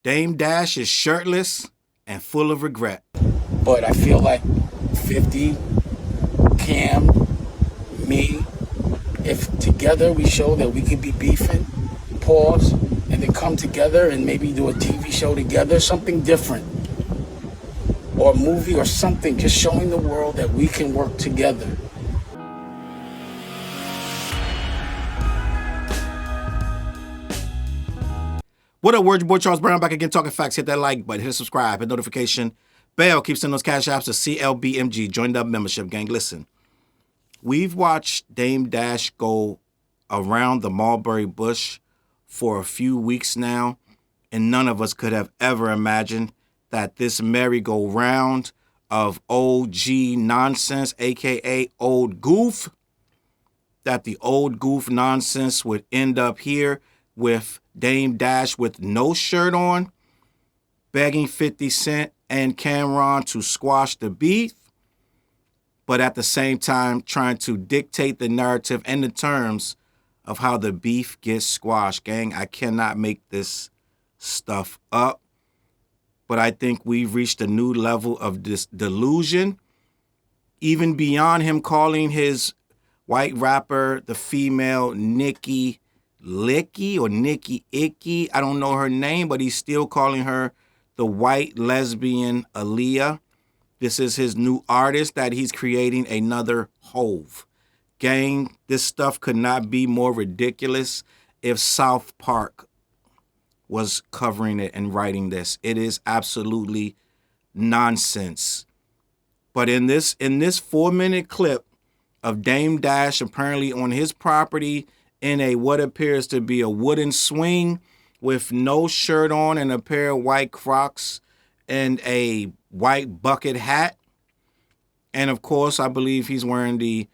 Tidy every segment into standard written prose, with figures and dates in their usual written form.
Dame Dash is shirtless and full of regret. But I feel like 50, Cam, me, if together we show that we could be beefing, pause, and then come together and maybe do a TV show together, something different, or a movie or something, just showing the world that we can work together. What up, word? Your boy Charles Brown back again talking facts. Hit that like button, hit subscribe, hit notification bell. Keep sending those Cashaps to CLBMG. Join the membership gang. Listen, we've watched Dame Dash go around the mulberry bush for a few weeks now, and none of us could have ever imagined that this merry-go-round of OG nonsense, aka old goof, that the old goof nonsense would end up here with Dame Dash with no shirt on, begging 50 Cent and Camron to squash the beef, but at the same time trying to dictate the narrative and the terms of how the beef gets squashed. Gang, I cannot make this stuff up, but I think we've reached a new level of this delusion, even beyond him calling his white rapper, the female Nicki Licky or Nicki Icky. I don't know her name, but he's still calling her the white lesbian Aaliyah. This is his new artist that he's creating, another Hove. Gang, this stuff could not be more ridiculous if South Park was covering it and writing this. It is absolutely nonsense. But in this 4-minute clip of Dame Dash apparently on his property in a what appears to be a wooden swing with no shirt on and a pair of white Crocs and a white bucket hat. And of course, I believe he's wearing the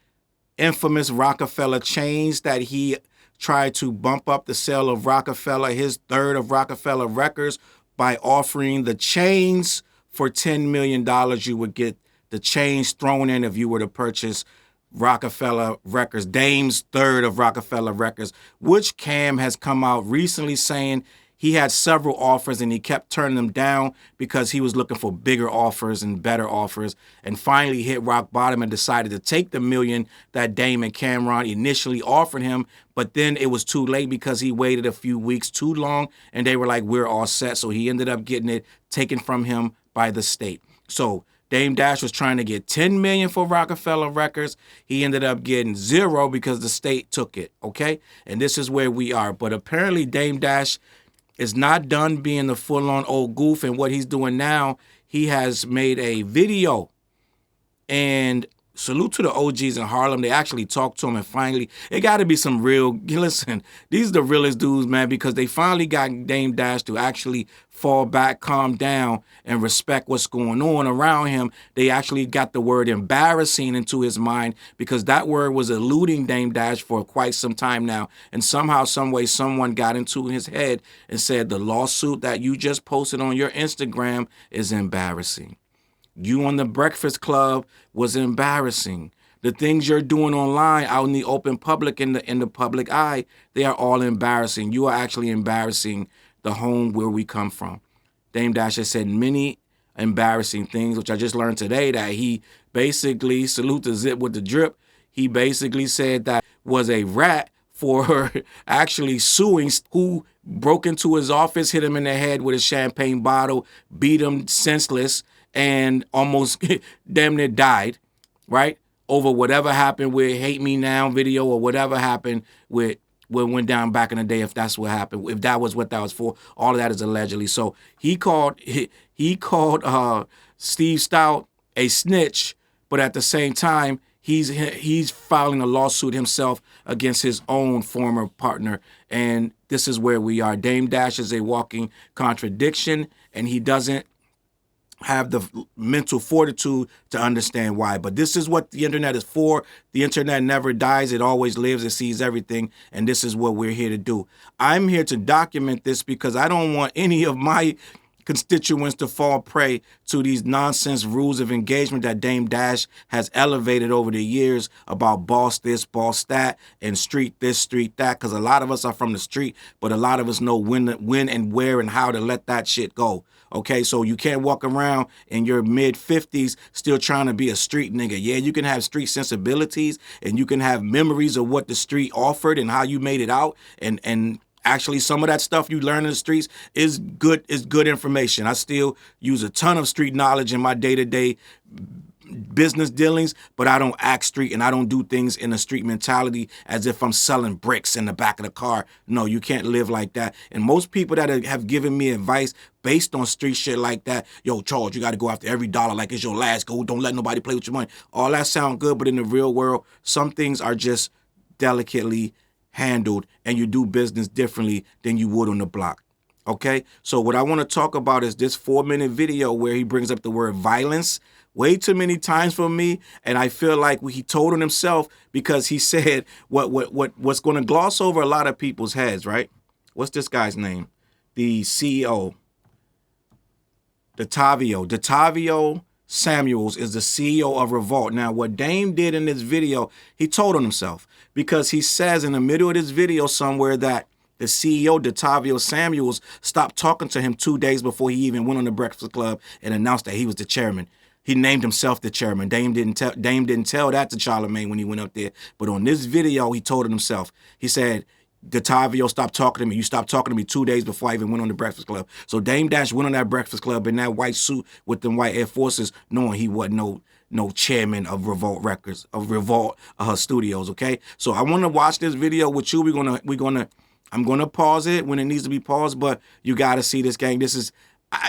infamous Rockefeller chains that he tried to bump up the sale of Rockefeller, his third of Rockefeller Records, by offering the chains for $10 million. You would get the chains thrown in if you were to purchase Rockefeller Records, Dame's third of Rockefeller Records, which Cam has come out recently saying he had several offers and he kept turning them down because he was looking for bigger offers and better offers, and finally hit rock bottom and decided to take the $1 million that Dame and Camron initially offered him, but then it was too late because he waited a few weeks too long and they were like, we're all set. So he ended up getting it taken from him by the state. So Dame Dash was trying to get $10 million for Rockefeller Records. He ended up getting $0 because the state took it, okay? And this is where we are. But apparently Dame Dash is not done being the full-on old goof, and what he's doing now, he has made a video. And salute to the OGs in Harlem. They actually talked to him, and finally, it got to be some real, listen, these are the realest dudes, man, because they finally got Dame Dash to actually fall back, calm down, and respect what's going on around him. They actually got the word embarrassing into his mind because that word was eluding Dame Dash for quite some time now. And somehow, some way, someone got into his head and said, the lawsuit that you just posted on your Instagram is embarrassing. You on the Breakfast Club was embarrassing. The things you're doing online out in the open public, in the public eye, they are all embarrassing. You are actually embarrassing the home where we come from. Dame Dash has said many embarrassing things, which I just learned today, that he basically, salute to Zip with the drip, he basically said that was a rat for actually suing who broke into his office, hit him in the head with a champagne bottle, beat him senseless, and almost damn near died, right? Over whatever happened with Hate Me Now video or whatever happened with what went down back in the day, if that's what happened, if that was what that was for. All of that is allegedly. So he called Steve Stout a snitch, but at the same time, he's filing a lawsuit himself against his own former partner. And this is where we are. Dame Dash is a walking contradiction, and he doesn't have the mental fortitude to understand why. But this is what the internet is for. The internet never dies. It always lives. It sees everything. And this is what we're here to do. I'm here to document this because I don't want any of my constituents to fall prey to these nonsense rules of engagement that Dame Dash has elevated over the years about boss this, boss that, and street this, street that. Because a lot of us are from the street, but a lot of us know when and where and how to let that shit go. Okay, so you can't walk around in your mid-50s still trying to be a street nigga. Yeah, you can have street sensibilities and you can have memories of what the street offered and how you made it out, and actually, some of that stuff you learn in the streets is good information. I still use a ton of street knowledge in my day-to-day business dealings, but I don't act street and I don't do things in a street mentality as if I'm selling bricks in the back of the car. No, you can't live like that. And most people that have given me advice based on street shit like that, yo, Challz, you got to go after every dollar like it's your last go. Don't let nobody play with your money. All that sound good, but in the real world, some things are just delicately handled and you do business differently than you would on the block. Okay, so what I want to talk about is this 4-minute video where he brings up the word violence way too many times for me, and I feel like he told on himself because he said what's going to gloss over a lot of people's heads, right? What's this guy's name? The CEO, Detavio Samuels is the CEO of Revolt. Now, what Dame did in this video, he told on himself because he says in the middle of this video somewhere that the CEO, Detavio Samuels, stopped talking to him 2 days before he even went on the Breakfast Club and announced that he was the chairman. He named himself the chairman. Dame didn't tell that to Charlamagne when he went up there. But on this video, he told it himself. He said, Detavio stopped talking to me. You stopped talking to me 2 days before I even went on the Breakfast Club. So Dame Dash went on that Breakfast Club in that white suit with them white Air Forces, knowing he wasn't no chairman of Revolt Records, of Revolt Studios, okay? So I want to watch this video with you. I'm gonna pause it when it needs to be paused, but you gotta see this, gang.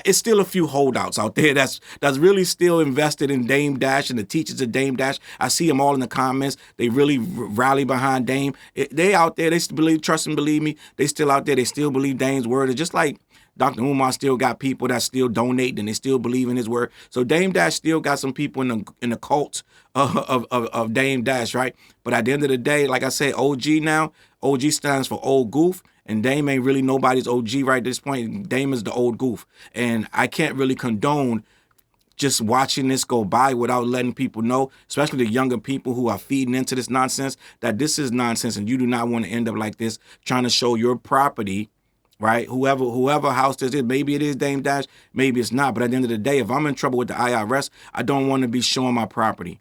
It's still a few holdouts out there that's really still invested in Dame Dash and the teachers of Dame Dash. I see them all in the comments. They really rally behind Dame. They out there. They still trust and believe me. They still out there. They still believe Dame's word. It's just like Dr. Umar still got people that still donate and they still believe in his word. So Dame Dash still got some people in the cult of Dame Dash, right? But at the end of the day, like I said, OG now. OG stands for old goof. And Dame ain't really nobody's OG right at this point. Dame is the old goof. And I can't really condone just watching this go by without letting people know, especially the younger people who are feeding into this nonsense, that this is nonsense and you do not want to end up like this, trying to show your property, right? Whoever house this is, maybe it is Dame Dash, maybe it's not. But at the end of the day, if I'm in trouble with the IRS, I don't want to be showing my property.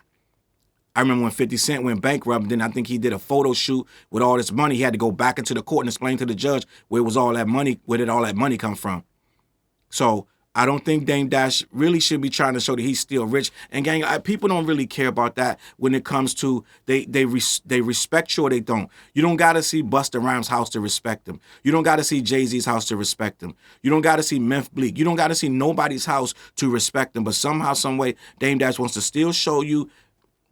I remember when 50 Cent went bankrupt, then I think he did a photo shoot with all this money. He had to go back into the court and explain to the judge where did all that money come from. So I don't think Dame Dash really should be trying to show that he's still rich. And gang, people don't really care about that when it comes to they respect you or they don't. You don't got to see Busta Rhymes' house to respect him. You don't got to see Jay-Z's house to respect him. You don't got to see Memph Bleak. You don't got to see nobody's house to respect him. But somehow, some way, Dame Dash wants to still show you.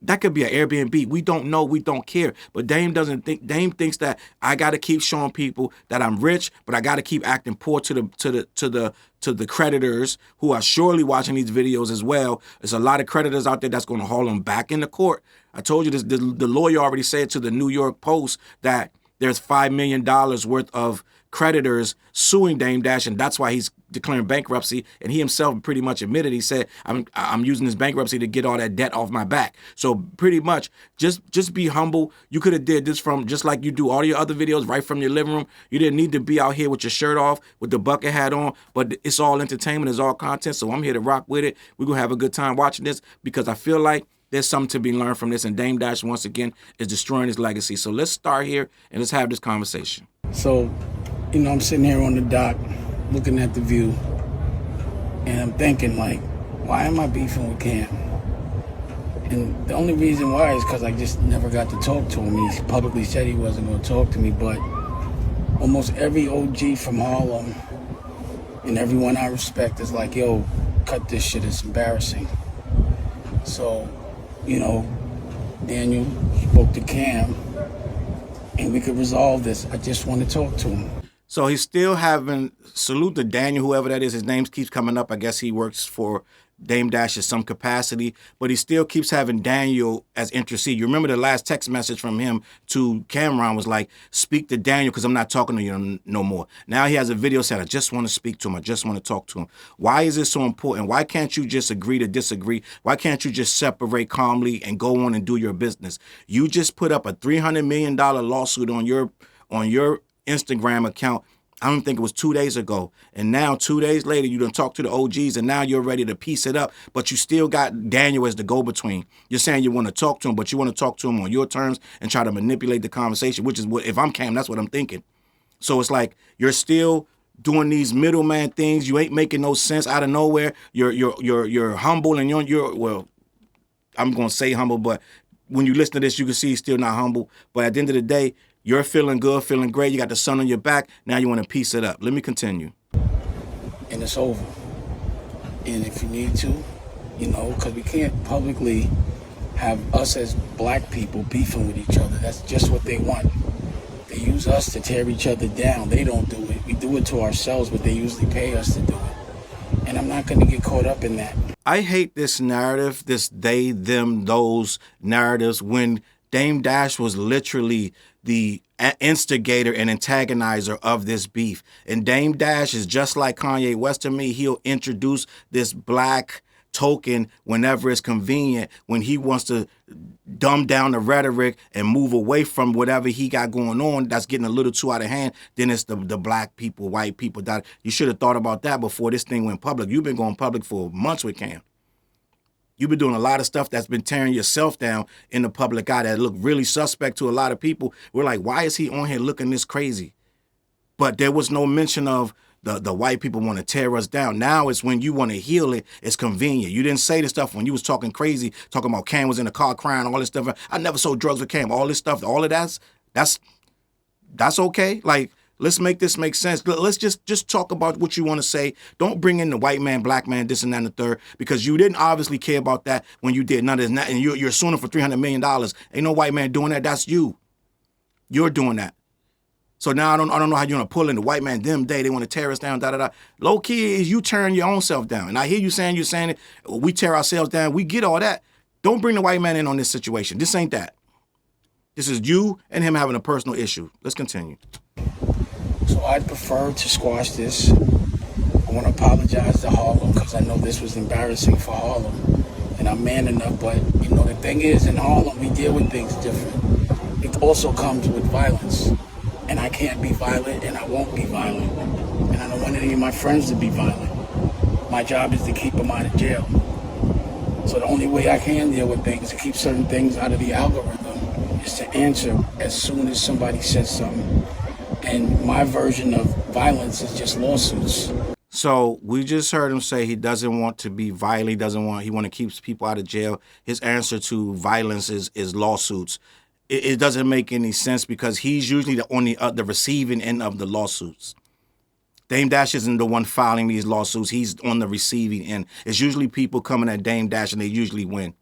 That could be an Airbnb. We don't know. We don't care. But Dame thinks that I got to keep showing people that I'm rich, but I got to keep acting poor to the creditors who are surely watching these videos as well. There's a lot of creditors out there that's going to haul them back into court. I told you this. The lawyer already said to the New York Post that there's $5 million worth of creditors suing Dame Dash, and that's why he's declaring bankruptcy. And he himself pretty much admitted, he said, I'm using this bankruptcy to get all that debt off my back. So pretty much just be humble. You could have did this from just like you do all your other videos right from your living room. You didn't need to be out here with your shirt off, with the bucket hat on, but it's all entertainment, it's all content. So I'm here to rock with it. We're going to have a good time watching this because I feel like there's something to be learned from this. And Dame Dash, once again, is destroying his legacy. So let's start here and let's have this conversation. So, I'm sitting here on the dock looking at the view, and I'm thinking, like, why am I beefing with Cam? And the only reason why is because I just never got to talk to him. He publicly said he wasn't going to talk to me, but almost every OG from Harlem and everyone I respect is like, yo, cut this shit, it's embarrassing. So, Daniel spoke to Cam, and we could resolve this. I just want to talk to him. So he's still having, salute to Daniel, whoever that is. His name keeps coming up. I guess he works for Dame Dash in some capacity, but he still keeps having Daniel as intercede. You remember the last text message from him to Camron was like, speak to Daniel because I'm not talking to you no more. Now he has a video saying, I just want to speak to him. I just want to talk to him. Why is this so important? Why can't you just agree to disagree? Why can't you just separate calmly and go on and do your business? You just put up a $300 million lawsuit on your Instagram account. I don't think it was 2 days ago. And now 2 days later, you done talk to the OGs and now you're ready to piece it up, but you still got Daniel as the go-between. You're saying you want to talk to him, but you want to talk to him on your terms and try to manipulate the conversation, which is what, if I'm Cam, that's what I'm thinking. So it's like you're still doing these middleman things. You ain't making no sense out of nowhere. You're humble and you're well, I'm going to say humble, but when you listen to this, you can see he's still not humble. But at the end of the day, you're feeling good, feeling great. You got the sun on your back. Now you want to piece it up. Let me continue. And it's over. And if you need to, you know, because we can't publicly have us as black people beefing with each other. That's just what they want. They use us to tear each other down. They don't do it. We do it to ourselves, but they usually pay us to do it. And I'm not going to get caught up in that. I hate this narrative, this they, them, those narratives when Dame Dash was literally the instigator and antagonizer of this beef. And Dame Dash is just like Kanye West to me. He'll introduce this black token whenever it's convenient, when he wants to dumb down the rhetoric and move away from whatever he got going on that's getting a little too out of hand. Then it's the black people, white people. That you should have thought about that before this thing went public. You've been going public for months with Cam. You've been doing a lot of stuff that's been tearing yourself down in the public eye that look really suspect to a lot of people. We're like, why is he on here looking this crazy? But there was no mention of the white people want to tear us down. Now it's when you want to heal it, it's convenient. You didn't say this stuff when you was talking crazy, talking about Cam was in the car crying, all this stuff. I never sold drugs with Cam. All this stuff, all of that's okay. Like, let's make this make sense. Let's just talk about what you want to say. Don't bring in the white man, black man, this and that and the third, because you didn't obviously care about that when you did none of this. And you're suing him for $300 million. Ain't no white man doing that. That's you. You're doing that. So now I don't know how you're going to pull in the white man, them day, they want to tear us down, da-da-da. Low key is you tearing your own self down. And I hear you're saying it, we tear ourselves down. We get all that. Don't bring the white man in on this situation. This ain't that. This is you and him having a personal issue. Let's continue. So I'd prefer to squash this. I want to apologize to Harlem because I know this was embarrassing for Harlem. And I'm man enough, but you know, the thing is, in Harlem, we deal with things different. It also comes with violence. And I can't be violent, and I won't be violent. And I don't want any of my friends to be violent. My job is to keep them out of jail. So the only way I can deal with things, to keep certain things out of the algorithm, is to answer as soon as somebody says something. And my version of violence is just lawsuits. So we just heard him say he doesn't want to be violent. He want to keep people out of jail. His answer to violence is lawsuits. It doesn't make any sense because he's usually on the receiving end of the lawsuits. Dame Dash isn't the one filing these lawsuits. He's on the receiving end. It's usually people coming at Dame Dash and they usually win.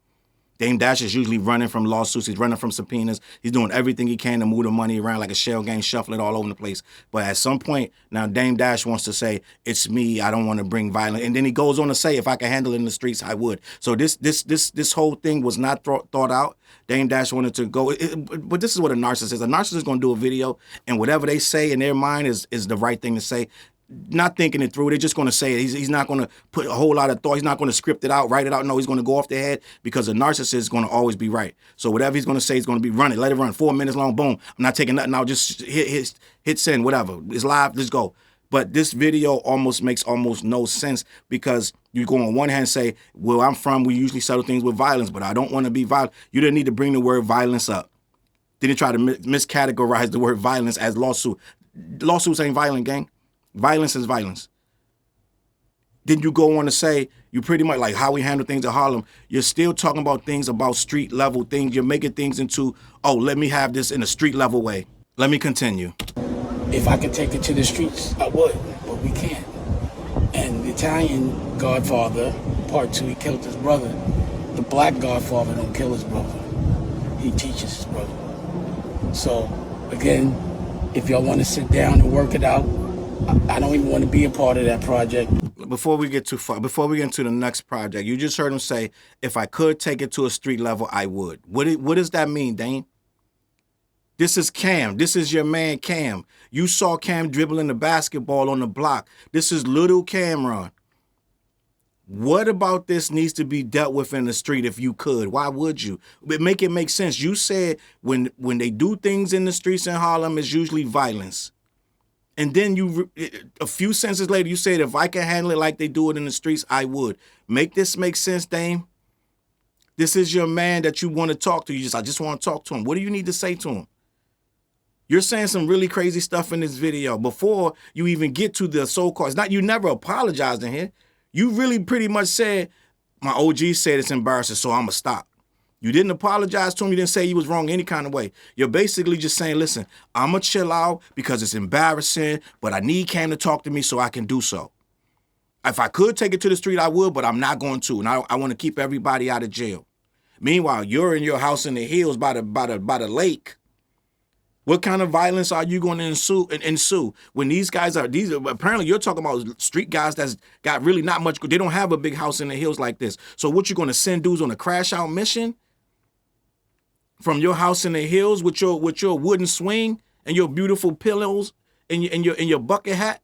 Dame Dash is usually running from lawsuits. He's running from subpoenas. He's doing everything he can to move the money around like a shell game, shuffling all over the place. But at some point, now Dame Dash wants to say, it's me, I don't want to bring violence. And then he goes on to say, if I could handle it in the streets, I would. So this whole thing was not thought out. Dame Dash wanted to go, but this is what a narcissist is. A narcissist is going to do a video, and whatever they say in their mind is the right thing to say. Not thinking it through. They're just going to say it. He's not going to put a whole lot of thought. He's not going to script it out, write it out. No, he's going to go off the head because a narcissist is going to always be right. So whatever he's going to say is going to be running. Let it run 4 minutes long. Boom. I'm not taking nothing out. Just hit send, whatever. It's live. Let's go. But this video makes almost no sense because you go on one hand and say, well, we usually settle things with violence, but I don't want to be violent. You didn't need to bring the word violence up. Then you try to miscategorize the word violence as lawsuit. Lawsuits ain't violent, gang. Violence is violence. Then you go on to say, you pretty much like how we handle things in Harlem, you're still talking about things about street level things. You're making things into, oh, let me have this in a street level way. Let me continue. If I could take it to the streets, I would, but we can't. And the Italian Godfather, part 2, he killed his brother. The black Godfather don't kill his brother. He teaches his brother. So, again, if y'all want to sit down and work it out, I don't even want to be a part of that project. before we get too far, before we get into the next project, you just heard him say, if I could take it to a street level, I would. What does that mean, Dane? This is Cam. This is your man, Cam. You saw Cam dribbling the basketball on the block. This is little Camron. What about this needs to be dealt with in the street if you could? Why would you? Make it make sense. You said when they do things in the streets in Harlem, it's usually violence. And then a few sentences later, you said, if I can handle it like they do it in the streets, I would. Make this make sense, Dame? This is your man that you want to talk to. I just want to talk to him. What do you need to say to him? You're saying some really crazy stuff in this video before you even get to the so-called. It's not, you never apologized in here. You really pretty much said, my OG said it's embarrassing, so I'm going to stop. You didn't apologize to him. You didn't say he was wrong any kind of way. You're basically just saying, listen, I'm going to chill out because it's embarrassing, but I need Cam to talk to me so I can do so. If I could take it to the street, I would, but I'm not going to. And I want to keep everybody out of jail. Meanwhile, you're in your house in the hills by the lake. What kind of violence are you going to ensue when these guys are, apparently you're talking about street guys that's got really not much, they don't have a big house in the hills like this. So what, you going to send dudes on a crash out mission from your house in the hills with your wooden swing and your beautiful pillows and your bucket hat?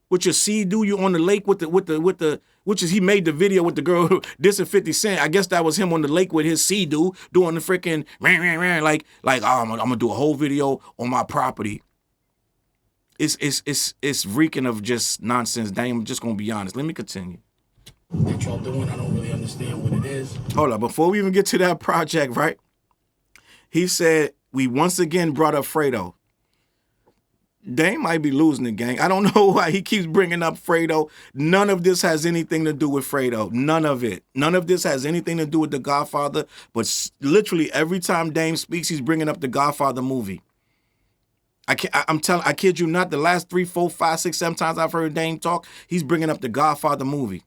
With your sea-doo, you on the lake with the which is, he made the video with the girl dissing 50 Cent. I guess that was him on the lake with his sea-doo doing the freaking like oh, I'm gonna do a whole video on my property. It's reeking of just nonsense. Dang, I'm just gonna be honest. Let me continue. That y'all doing, I don't really understand what it is. Hold on, before we even get to that project, right? He said we once again brought up Fredo. Dame might be losing the gang. I don't know why he keeps bringing up Fredo. None of this has anything to do with Fredo. None of it. None of this has anything to do with The Godfather. But literally every time Dame speaks, he's bringing up The Godfather movie. I kid you not, the last 3, 4, 5, 6, 7 times I've heard Dame talk, he's bringing up The Godfather movie.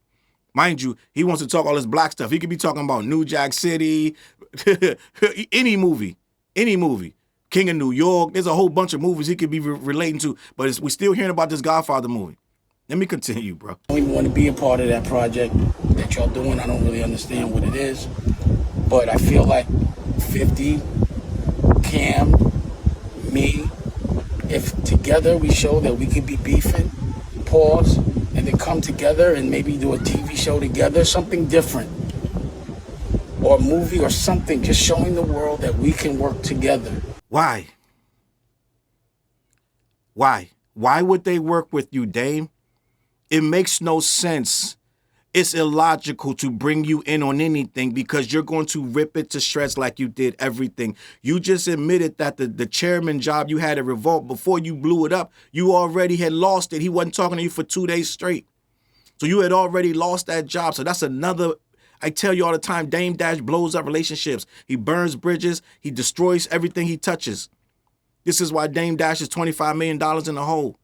Mind you, he wants to talk all this black stuff. He could be talking about New Jack City, any movie. King of New York. There's a whole bunch of movies he could be relating to, but we're still hearing about this Godfather movie. Let me continue, bro. I don't even want to be a part of that project that y'all doing. I don't really understand what it is, but I feel like 50, Cam, me, if together we show that we could be beefing, pause, and then come together and maybe do a TV show together, something different, or a movie or something, just showing the world that we can work together. Why? Why would they work with you, Dame? It makes no sense. It's illogical to bring you in on anything because you're going to rip it to shreds like you did everything. You just admitted that the chairman job you had at Revolt, before you blew it up, you already had lost it. He wasn't talking to you for 2 days straight. So you had already lost that job. So that's another... I tell you all the time, Dame Dash blows up relationships. He burns bridges. He destroys everything he touches. This is why Dame Dash is $25 million in the hole.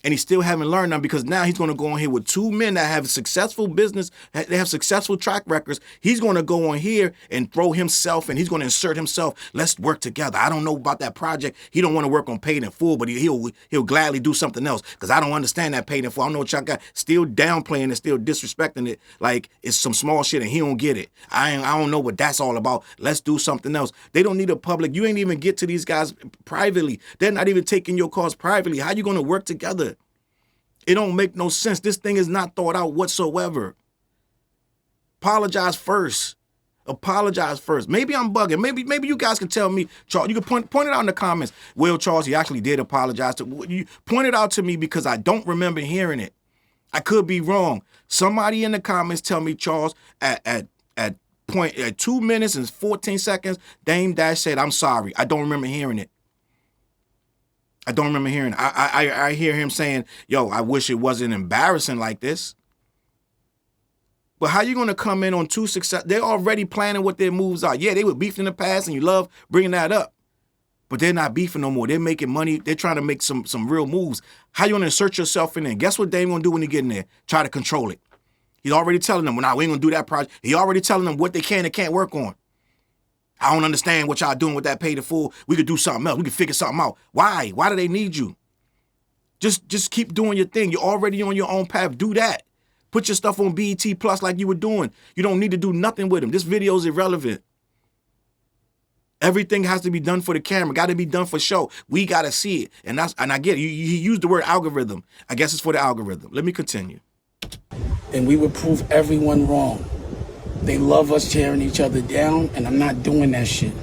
And he still haven't learned them because now he's going to go on here with 2 men that have successful business, they have successful track records. He's going to go on here and throw himself and he's going to insert himself. Let's work together. I don't know about that project. He don't want to work on Paid in Full, but he'll gladly do something else because I don't understand that Paid in Full. I don't know what y'all got. Still downplaying and still disrespecting it like it's some small shit and he don't get it. I don't know what that's all about. Let's do something else. They don't need a public. You ain't even get to these guys privately. They're not even taking your calls privately. How you going to work together? It don't make no sense. This thing is not thought out whatsoever. Apologize first. Apologize first. Maybe I'm bugging. Maybe you guys can tell me, Challz. You can point it out in the comments. Well, Challz, he actually did apologize. You point it out to me because I don't remember hearing it. I could be wrong. Somebody in the comments tell me, Challz, at 2 minutes and 14 seconds, Dame Dash said, I'm sorry. I don't remember hearing it. I don't remember hearing it. I hear him saying, yo, I wish it wasn't embarrassing like this. But how you going to come in on 2 success? They're already planning what their moves are. Yeah, they were beefing in the past and you love bringing that up. But they're not beefing no more. They're making money. They're trying to make some real moves. How you going to insert yourself in there? Guess what Dame going to do when he get in there? Try to control it. He's already telling them, well, nah, we ain't going to do that project. He already telling them what they can and can't work on. I don't understand what y'all doing with that Paid in Full. We could do something else. We could figure something out. Why? Why do they need you? Just keep doing your thing. You're already on your own path. Do that. Put your stuff on BET Plus like you were doing. You don't need to do nothing with them. This video is irrelevant. Everything has to be done for the camera. Got to be done for show. We got to see it. And I get it. You used the word algorithm. I guess it's for the algorithm. Let me continue. And we would prove everyone wrong. They love us tearing each other down, and I'm not doing that shit.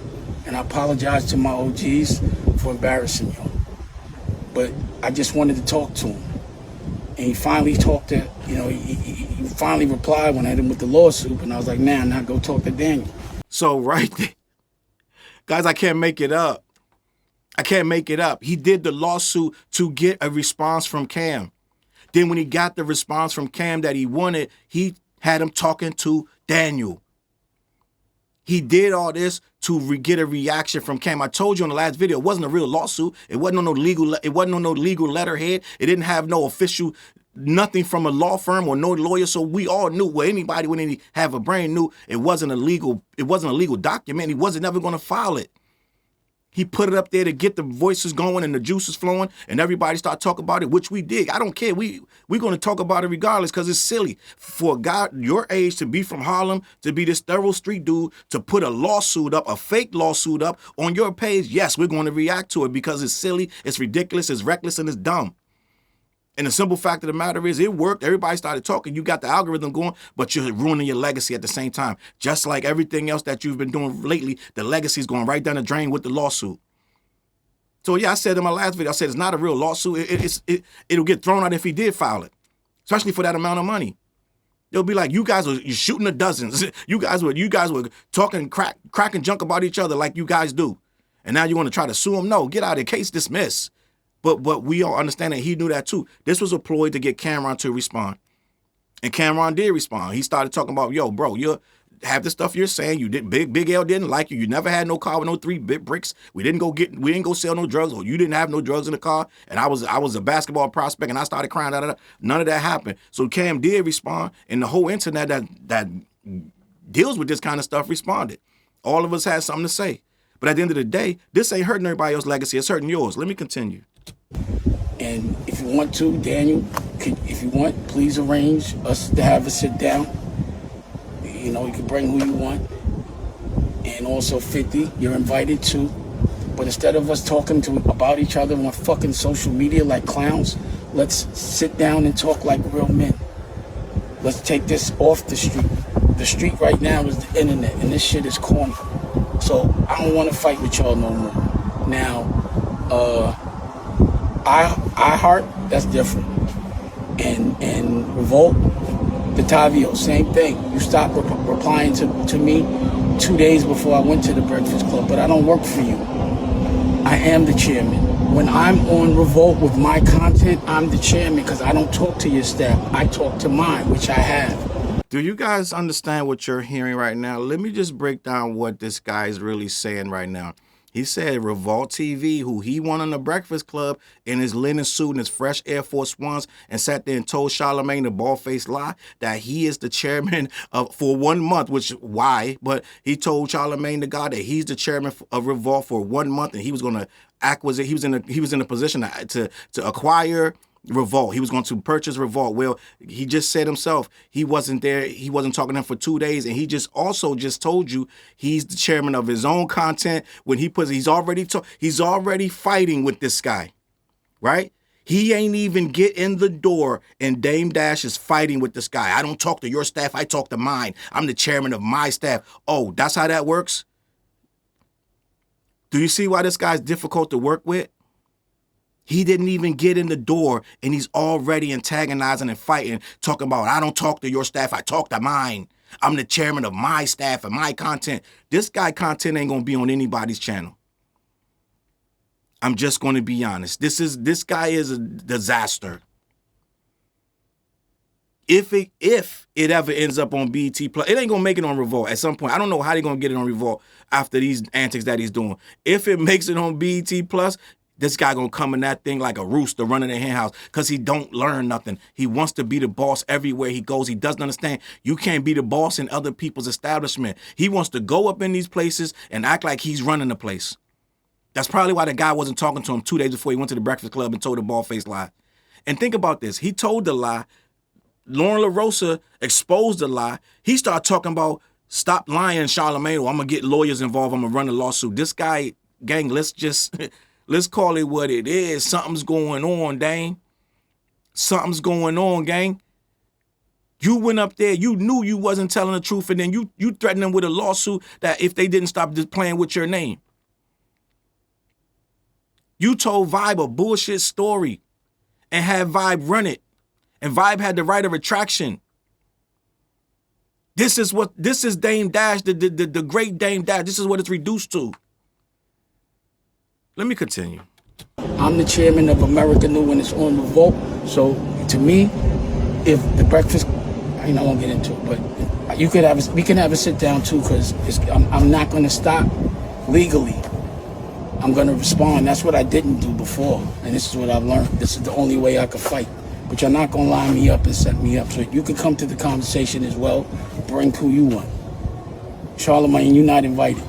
And I apologize to my OGs for embarrassing you. But I just wanted to talk to him. And he finally talked to, he finally replied when I hit him with the lawsuit. And I was like, man, now go talk to Daniel. So right there, guys, I can't make it up. I can't make it up. He did the lawsuit to get a response from Cam. Then when he got the response from Cam that he wanted, he had him talking to Daniel. He did all this to get a reaction from Cam. I told you in the last video, it wasn't a real lawsuit. It wasn't on no legal. It wasn't on no legal letterhead. It didn't have no official, nothing from a law firm or no lawyer. So we all knew. Well, anybody when they have a brain knew it wasn't a legal. It wasn't a legal document. He wasn't never going to file it. He put it up there to get the voices going and the juices flowing, and everybody start talking about it, which we did. I don't care. We're going to talk about it regardless because it's silly. For a guy your age to be from Harlem, to be this thorough street dude, to put a lawsuit up, a fake lawsuit up on your page, yes, we're going to react to it because it's silly, it's ridiculous, it's reckless, and it's dumb. And the simple fact of the matter is it worked. Everybody started talking. You got the algorithm going, but you're ruining your legacy at the same time. Just like everything else that you've been doing lately, the legacy is going right down the drain with the lawsuit. So yeah, I said in my last video, I said it's not a real lawsuit. It'll get thrown out if he did file it, especially for that amount of money. They'll be like, you're shooting the dozens. You guys were talking cracking junk about each other like you guys do. And now you want to try to sue him? No, get out of the case, dismiss. But we all understand that he knew that too. This was a ploy to get Camron to respond. And Camron did respond. He started talking about, yo, bro, you have the stuff you're saying. You did Big L didn't like you. You never had no car with no 3 bit bricks. We didn't go sell no drugs, or you didn't have no drugs in the car. And I was a basketball prospect and I started crying. None of that happened. So Cam did respond, and the whole internet that deals with this kind of stuff responded. All of us had something to say. But at the end of the day, this ain't hurting everybody else's legacy. It's hurting yours. Let me continue. And if you want to, Daniel, if you want, please arrange us to have a sit down. You can bring who you want. And also 50, you're invited too. But instead of us talking about each other on fucking social media like clowns, let's sit down and talk like real men. Let's take this off the street. The street right now is the internet, and this shit is corny. So I don't want to fight with y'all no more. Now, I heart, that's different. And revolt, the Tavio, same thing. You stopped replying to me 2 days before I went to the Breakfast Club, but I don't work for you. I am the chairman. When I'm on revolt with my content, I'm the chairman because I don't talk to your staff. I talk to mine, which I have. Do you guys understand what you're hearing right now? Let me just break down what this guy is really saying right now. He said Revolt TV, who he won on the Breakfast Club in his linen suit and his fresh Air Force Ones, and sat there and told Charlamagne the bald-faced lie that he is the chairman for 1 month, which why? But he told Charlamagne the God that he's the chairman of Revolt for 1 month, and he was going to acquire. He was in a position to acquire Revolt. He was going to purchase Revolt. Well, he just said himself he wasn't there. He wasn't talking to him for 2 days, and he just told you he's the chairman of his own content. When he's already fighting with this guy, right? He ain't even get in the door, and Dame Dash is fighting with this guy. I don't talk to your staff. I talk to mine. I'm the chairman of my staff. Oh, that's how that works? Do you see why this guy's difficult to work with? He didn't even get in the door, and he's already antagonizing and fighting, talking about, I don't talk to your staff, I talk to mine. I'm the chairman of my staff and my content. This guy content ain't going to be on anybody's channel. I'm just going to be honest. This guy is a disaster. If it ever ends up on BET Plus, it ain't going to make it on Revolt at some point. I don't know how they're going to get it on Revolt after these antics that he's doing. If it makes it on BET Plus, this guy gonna come in that thing like a rooster running a hen house because he don't learn nothing. He wants to be the boss everywhere he goes. He doesn't understand you can't be the boss in other people's establishment. He wants to go up in these places and act like he's running the place. That's probably why the guy wasn't talking to him 2 days before he went to the Breakfast Club and told the bald-faced lie. And think about this. He told the lie. Lauren LaRosa exposed the lie. He started talking about stop lying, Charlemagne, or I'm going to get lawyers involved. I'm going to run a lawsuit. This guy, gang, let's call it what it is. Something's going on, dang. Something's going on, gang. You went up there, you knew you wasn't telling the truth, and then you threatened them with a lawsuit that if they didn't stop just playing with your name. You told Vibe a bullshit story and had Vibe run it. And Vibe had the right of retraction. This is Dame Dash, the great Dame Dash. This is what it's reduced to. Let me continue. I'm the chairman of America New when it's on revolt. So to me, if the breakfast, I won't get into it, but we can have a sit down too, because I'm not going to stop legally. I'm going to respond. That's what I didn't do before, and this is what I've learned. This is the only way I could fight. But you're not going to line me up and set me up. So you can come to the conversation as well. Bring who you want. Charlemagne, you're not invited.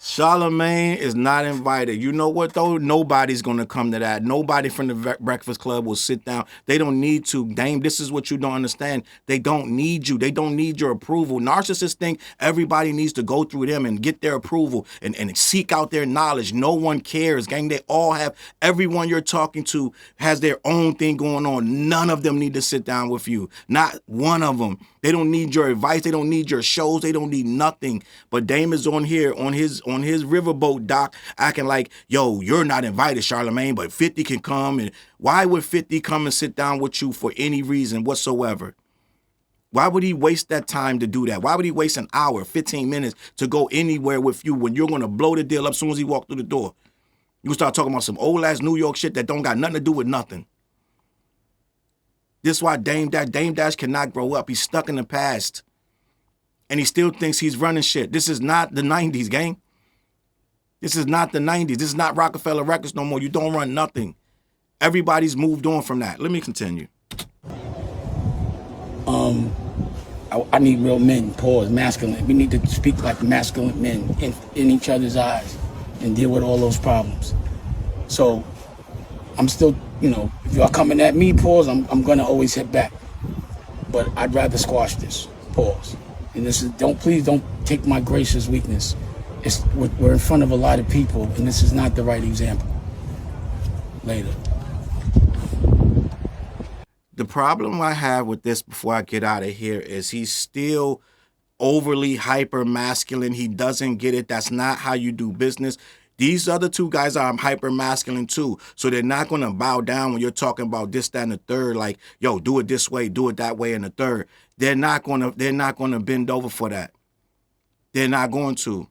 Charlemagne is not invited. You know what, though? Nobody's going to come to that. Nobody from the Breakfast Club will sit down. They don't need to. Dame, this is what you don't understand. They don't need you. They don't need your approval. Narcissists think everybody needs to go through them and get their approval and seek out their knowledge. No one cares, gang. They all have, everyone you're talking to has their own thing going on. None of them need to sit down with you. Not one of them. They don't need your advice. They don't need your shows. They don't need nothing. But Dame is on here on his riverboat dock acting like, yo, you're not invited, Charlemagne, but 50 can come. And why would 50 come and sit down with you for any reason whatsoever? Why would he waste that time to do that? Why would he waste an hour, 15 minutes to go anywhere with you when you're going to blow the deal up as soon as he walked through the door? You start talking about some old ass New York shit that don't got nothing to do with nothing. This is why Dame Dash cannot grow up. He's stuck in the past. And he still thinks he's running shit. This is not the 90s, gang. This is not the 90s. This is not Rockefeller Records no more. You don't run nothing. Everybody's moved on from that. Let me continue. I need real men, pause, masculine. We need to speak like masculine men in each other's eyes and deal with all those problems. So I'm still, if y'all coming at me, pause, I'm gonna always hit back. But I'd rather squash this, pause. And this is, please don't take my grace as weakness. We're in front of a lot of people, and this is not the right example. Later. The problem I have with this before I get out of here is he's still overly hyper masculine. He doesn't get it. That's not how you do business. These other two guys are hyper masculine too. So they're not going to bow down when you're talking about this, that, and the third. Like, yo, do it this way, do it that way, and the third. They're not going to bend over for that. They're not going to.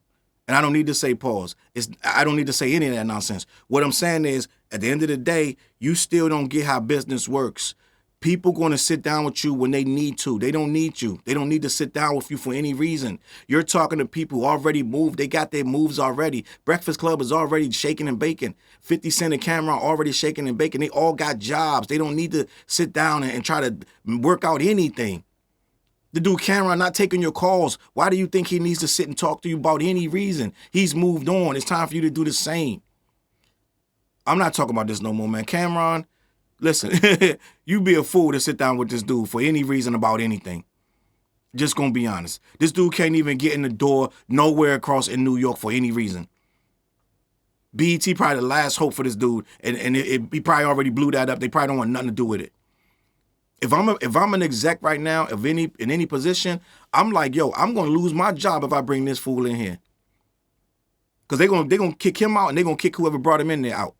And I don't need to say pause. I don't need to say any of that nonsense. What I'm saying is, at the end of the day, you still don't get how business works. People going to sit down with you when they need to. They don't need you. They don't need to sit down with you for any reason. You're talking to people who already moved. They got their moves already. Breakfast Club is already shaking and baking. 50 Cent and Camron already shaking and baking. They all got jobs. They don't need to sit down and try to work out anything. The dude Camron not taking your calls. Why do you think he needs to sit and talk to you about any reason? He's moved on. It's time for you to do the same. I'm not talking about this no more, man. Camron, listen, you be a fool to sit down with this dude for any reason about anything. Just gonna be honest. This dude can't even get in the door nowhere across in New York for any reason. BET probably the last hope for this dude, and he probably already blew that up. They probably don't want nothing to do with it. If I'm an exec right now, in any position, I'm like, yo, I'm gonna lose my job if I bring this fool in here. Cause they're gonna kick him out and they're gonna kick whoever brought him in there out.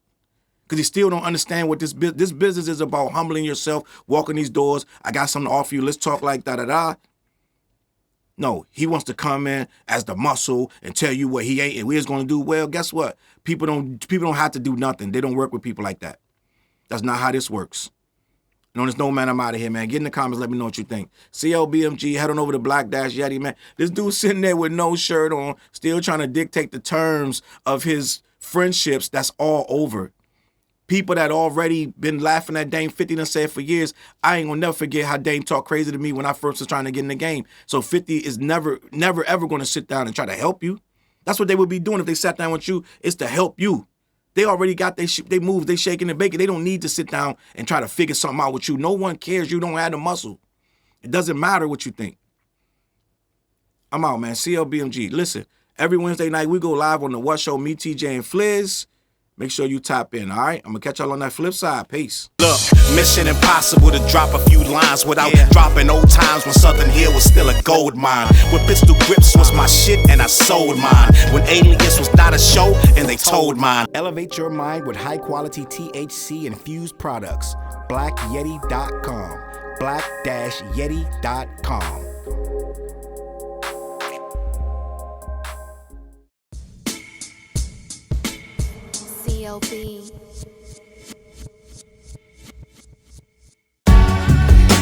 Cause he still don't understand what this business is about. Humbling yourself, walking these doors. I got something to offer you. Let's talk like da-da-da. No, he wants to come in as the muscle and tell you what he ain't and we're gonna do. Well, guess what? People don't have to do nothing. They don't work with people like that. That's not how this works. No, there's no man, I'm out of here, man. Get in the comments, let me know what you think. CLBMG, head on over to Black Dash Yeti, man. This dude sitting there with no shirt on, still trying to dictate the terms of his friendships. That's all over. People that already been laughing at Dame 50 done said for years, I ain't gonna never forget how Dame talked crazy to me when I first was trying to get in the game. So 50 is never, ever gonna sit down and try to help you. That's what they would be doing if they sat down with you, is to help you. They already got they moves, they shaking and baking. They don't need to sit down and try to figure something out with you. No one cares. You don't have the muscle. It doesn't matter what you think. I'm out, man. CLBMG. Listen, every Wednesday night we go live on the What Show, me, TJ, and Fliz. Make sure you tap in, all right? I'm going to catch y'all on that flip side. Peace. Look, mission impossible to drop a few lines without dropping old times when Southern Hill was still a gold mine. When pistol grips was my shit and I sold mine. When Alias was not a show and they told mine. Elevate your mind with high-quality THC infused products. BlackYeti.com. Black-Yeti.com. CLB.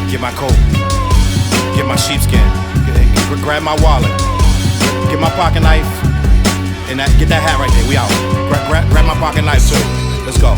Get my coat, get my sheepskin, grab my wallet, get my pocket knife, and get that hat right there. We out. Grab my pocket knife too. Let's go.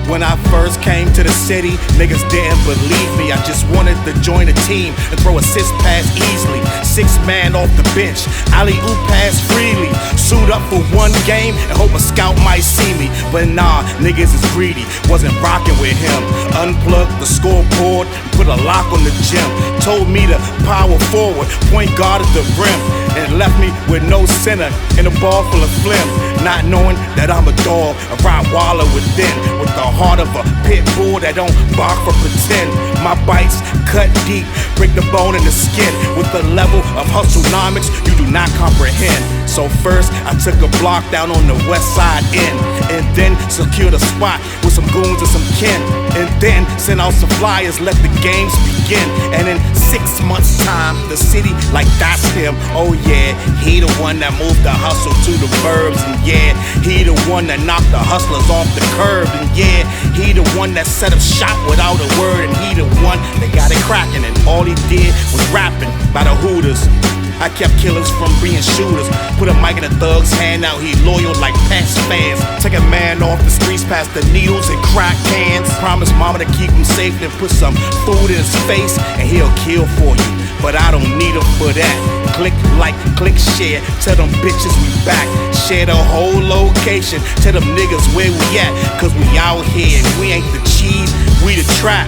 When I first came to the city, niggas didn't believe me. I just wanted to join a team and throw assist pass easily. 6 man off the bench, alley-oop pass freely. Suit up for one game and hope a scout might see me. But nah, niggas is greedy, wasn't rocking with him. Unplugged the scoreboard, put a lock on the gym. Told me to power forward, point guard at the rim. And left me with no center and a ball full of phlegm. Not knowing that I'm a dog, a Rottweiler within, with the heart of a pit bull that don't bark for pretend. My bites cut deep, break the bone in the skin. With the level of hustlenomics you do not comprehend. So first I took a block down on the west side end, and then secured a spot with some goons and some kin. And then sent out some flyers, let the games begin. And in 6 months time, the city like that's him. Oh yeah, he the one that moved the hustle to the burbs. And yeah, he the one that knocked the hustlers off the curb. And yeah, he the one that set up shop without a word. And he the one that got it cracking, and all he did was rapping by the Hooters. I kept killers from being shooters. Put a mic in a thug's hand, now he loyal like Pats fans. Take a man off the streets past the needles and crack cans. Promise mama to keep him safe, then put some food in his face and he'll kill for you. But I don't need him for that. Click like, click share, tell them bitches we back. Share the whole location, tell them niggas where we at. Cause we out here, we ain't the cheese, we the trap.